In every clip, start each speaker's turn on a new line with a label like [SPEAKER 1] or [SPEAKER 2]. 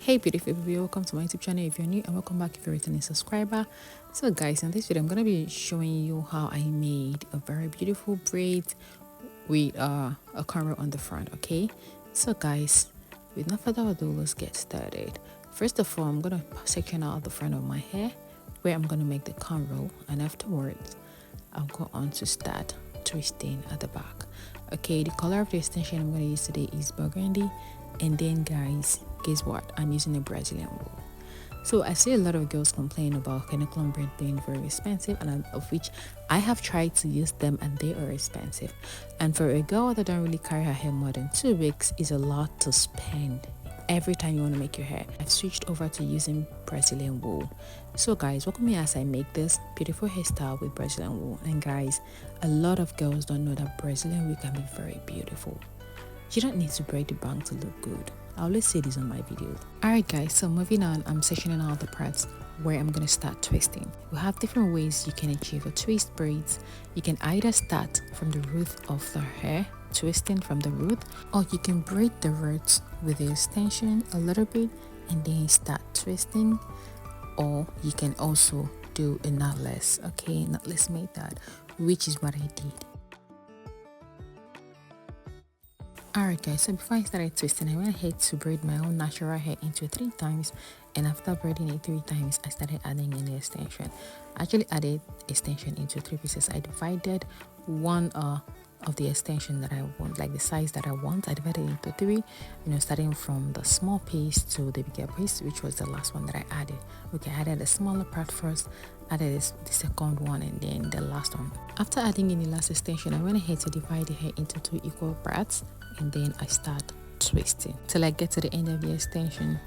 [SPEAKER 1] Hey beautiful people, welcome to my YouTube channel if you're new, and welcome back if you're a returning subscriber. So guys, in this video I'm going to be showing you how I made a very beautiful braid with a cornrow on the front. Okay, so guys, with no further ado, let's get started. First of all, I'm going to section out the front of my hair where I'm going to make the cornrow, and afterwards I'll go on to start twisting at the back. Okay, the color of the extension I'm going to use today is burgundy. And then guys, guess what? I'm using a Brazilian wool. So I see a lot of girls complain about Kanekalon braid being very expensive, and of which I have tried to use them and they are expensive. And for a girl that don't really carry her hair more than 2 weeks, is a lot to spend every time you want to make your hair. I've switched over to using Brazilian wool. So guys, welcome me as I make this beautiful hairstyle with Brazilian wool. And guys, a lot of girls don't know that Brazilian wool can be very beautiful. You don't need to braid the bang to look good. I always say this on my videos. Alright guys, so moving on, I'm sectioning out the parts where I'm going to start twisting. We have different ways you can achieve a twist braids. You can either start from the root of the hair, twisting from the root, or you can braid the roots with the extension a little bit and then start twisting, or you can also do a knotless. Okay, knotless method, which is what I did. Alright guys, so before I started twisting, I went ahead to braid my own natural hair into 3 times, and after braiding it 3 times, I started adding in the extension. I actually added extension into 3 pieces. I divided one of the extension that I want, like the size that I want. I divided it into 3, starting from the small piece to the bigger piece, which was the last one that I added. Okay, I added the smaller part first, added the second one, and then the last one. After adding in the last extension, I went ahead to divide the hair into 2 equal parts, and then I start twisting till I get to the end of the extension.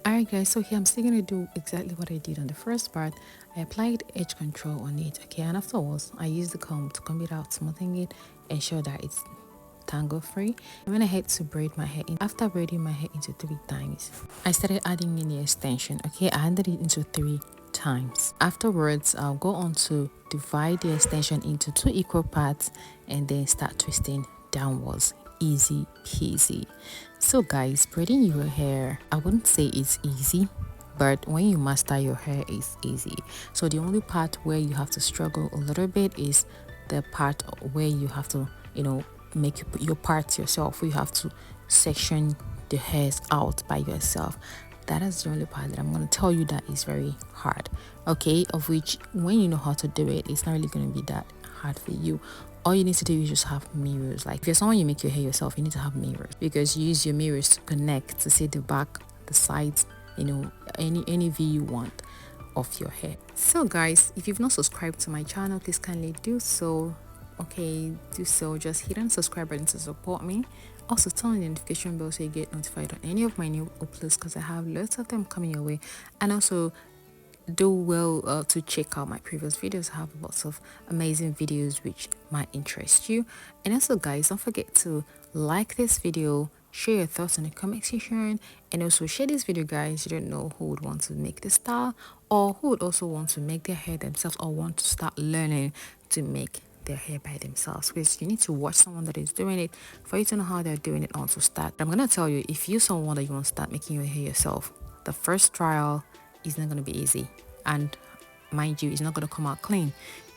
[SPEAKER 1] Alright guys, so here I'm still gonna do exactly what I did on the first part. I applied edge control on it, okay, and afterwards I used the comb to comb it out, smoothing it, ensure that it's tangle free. I went ahead to braid my hair in. After braiding my hair into 3 times, I started adding in the extension. Okay, I added it into 3 times. Afterwards, I'll go on to divide the extension into 2 equal parts and then start twisting downwards. Easy peasy. So guys, braiding your hair, I wouldn't say it's easy, but when you master your hair, it's easy. So the only part where you have to struggle a little bit is the part where you have to make your parts yourself. You have to section the hairs out by yourself. That is the only part that I'm going to tell you that is very hard, okay, of which when you know how to do it, it's not really going to be that hard for you. All you need to do is just have mirrors. Like if you're someone, you make your hair yourself, you need to have mirrors, because you use your mirrors to connect, to see the back, the sides, any view you want of your hair. So guys, if you've not subscribed to my channel, please kindly do so. Okay, do so. Just hit on subscribe button to support me. Also turn on the notification bell so you get notified on any of my new uploads, because I have lots of them coming your way. And also do well to check out my previous videos. I have lots of amazing videos which might interest you. And also guys, don't forget to like this video, share your thoughts in the comment section, and also share this video guys you don't know who would want to make this style, or who would also want to make their hair themselves, or want to start learning to make their hair by themselves, because you need to watch someone that is doing it for you to know how they're doing it, also start. I'm gonna tell you, if you're someone that you want to start making your hair yourself, the first trial is not going to be easy, and mind you, it's not going to come out clean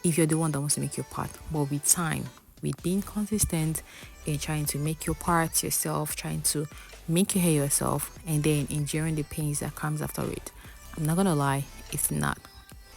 [SPEAKER 1] if you're the one that wants to make your part. But with time, with being consistent in trying to make your parts yourself, trying to make your hair yourself, and then enduring the pains that comes after it, I'm not gonna lie, it's not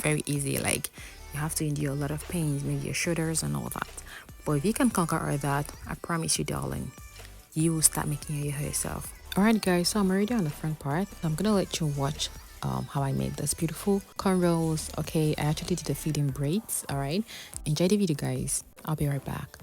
[SPEAKER 1] very easy. Like, you have to endure a lot of pains, maybe your shoulders and all that. But if you can conquer all that, I promise you darling, you will start making your hair yourself. Alright guys, so I'm already on the front part. I'm gonna let you watch how I made this beautiful cornrows. Okay, I actually did the feeding braids. All right, enjoy the video guys. I'll be right back.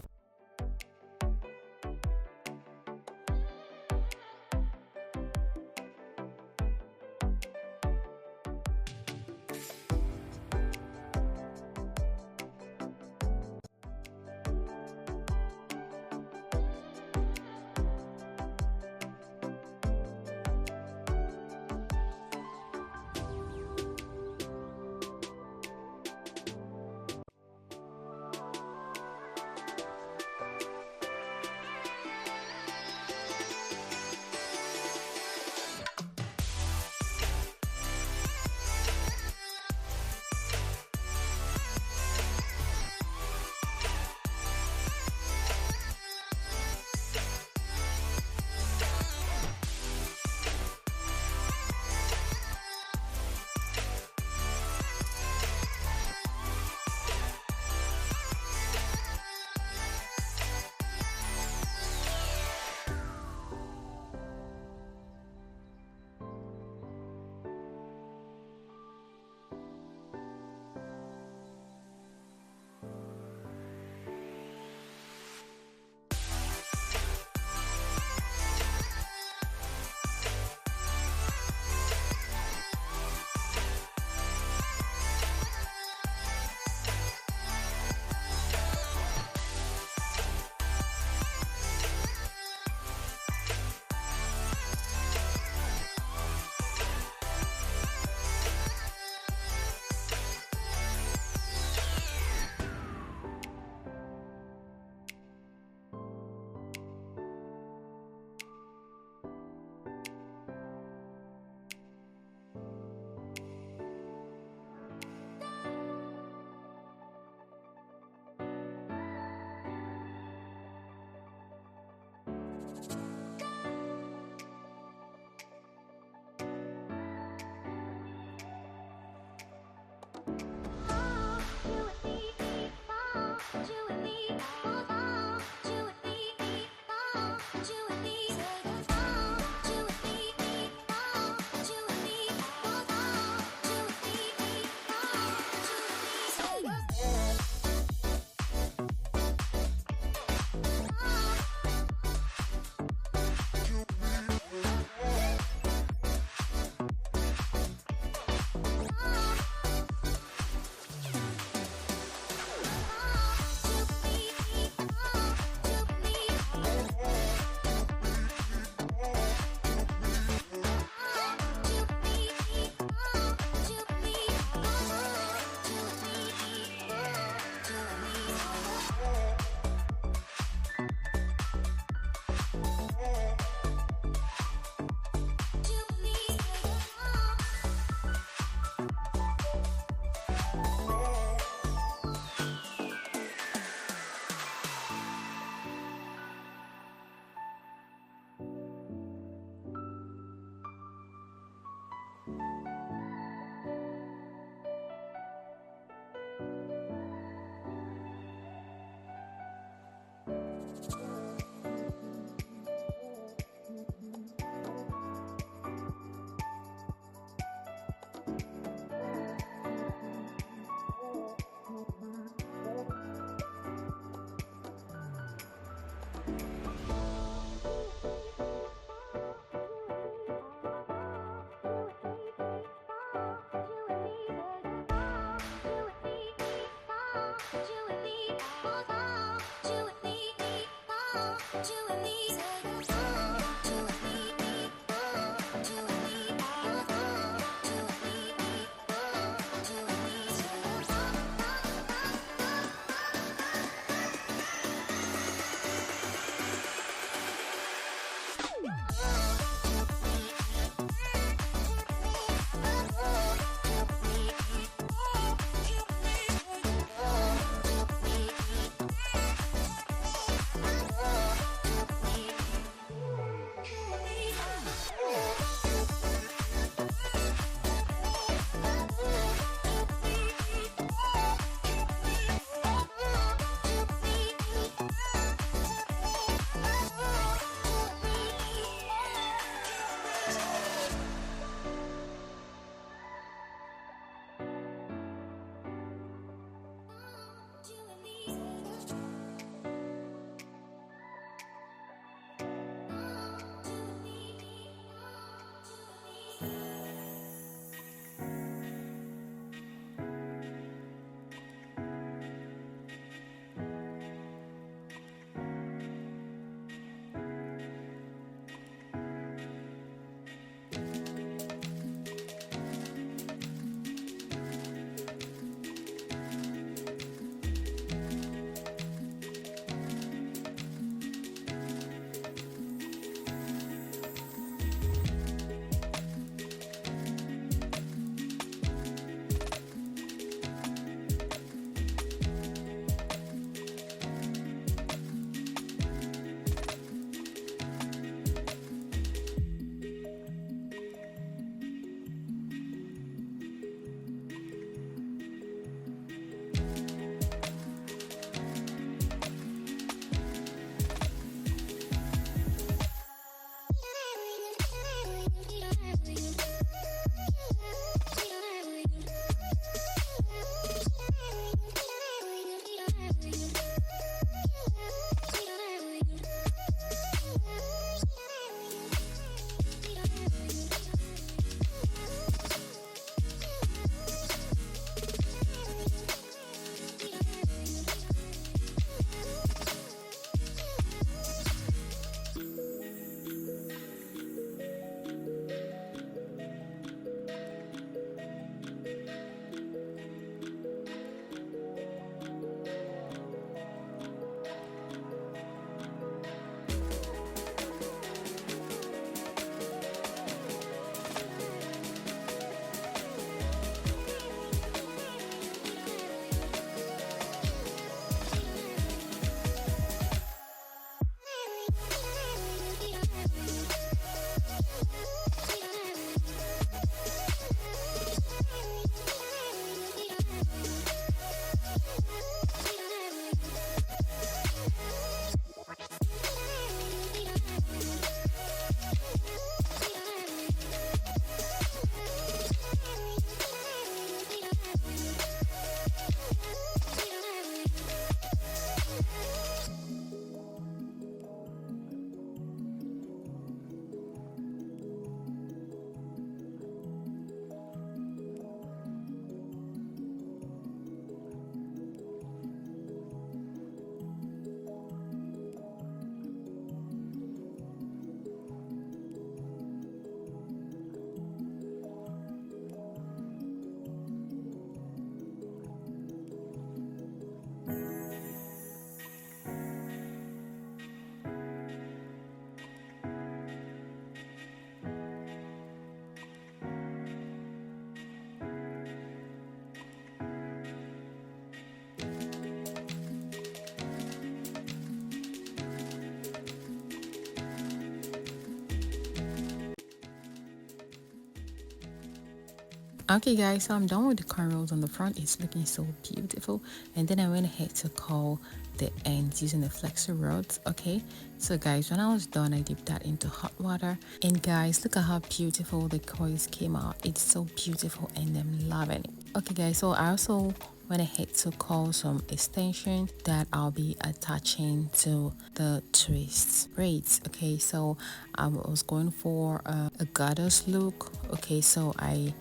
[SPEAKER 1] Okay guys, so I'm done with the cornrows on the front. It's looking so beautiful, and then I went ahead to curl the ends using the flexor rods. Okay, so guys, when I was done, I dipped that into hot water, and guys, look at how beautiful the coils came out. It's so beautiful and I'm loving it. Okay guys, so I also went ahead to curl some extension that I'll be attaching to the twist braids. Okay, so I was going for a goddess look. Okay, so I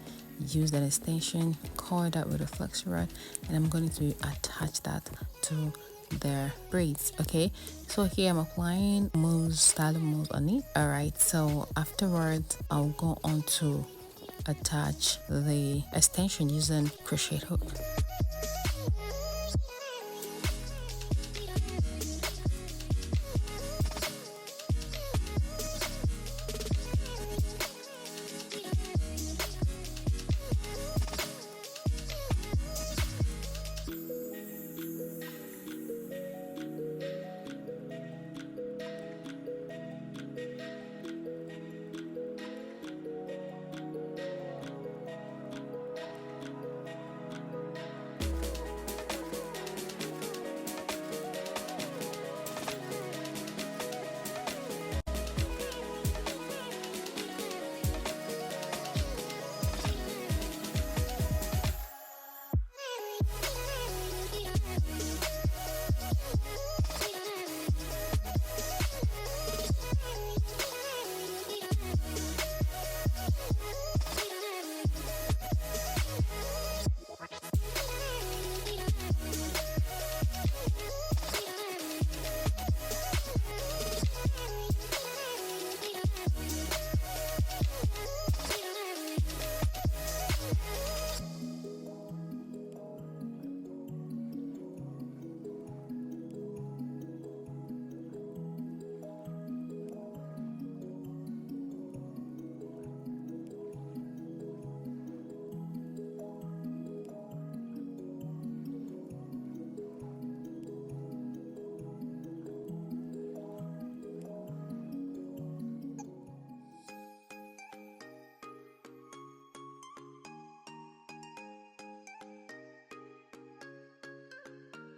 [SPEAKER 1] used an extension, curled that with a flex rod, and I'm going to attach that to their braids. Okay, so here I'm applying mousse, style of mousse on it. All right, so afterwards I'll go on to attach the extension using crochet hook.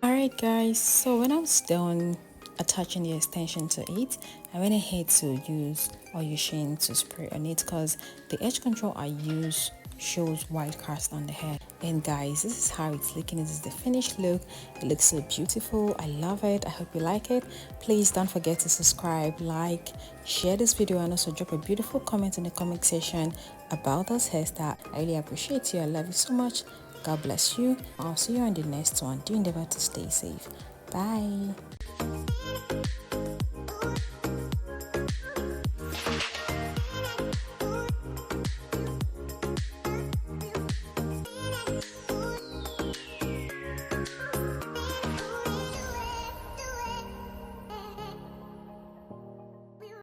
[SPEAKER 1] Alright guys, so when I was done attaching the extension to it, I went ahead to use oil sheen to spray on it because the edge control I use shows white cast on the hair. And guys, this is how it's looking. This is the finished look. It looks so beautiful. I love it. I hope you like it. Please don't forget to subscribe, like, share this video, and also drop a beautiful comment in the comment section about this hairstyle. I really appreciate you. I love you so much. God bless you. I'll see you on the next one. Do endeavor to stay safe. Bye.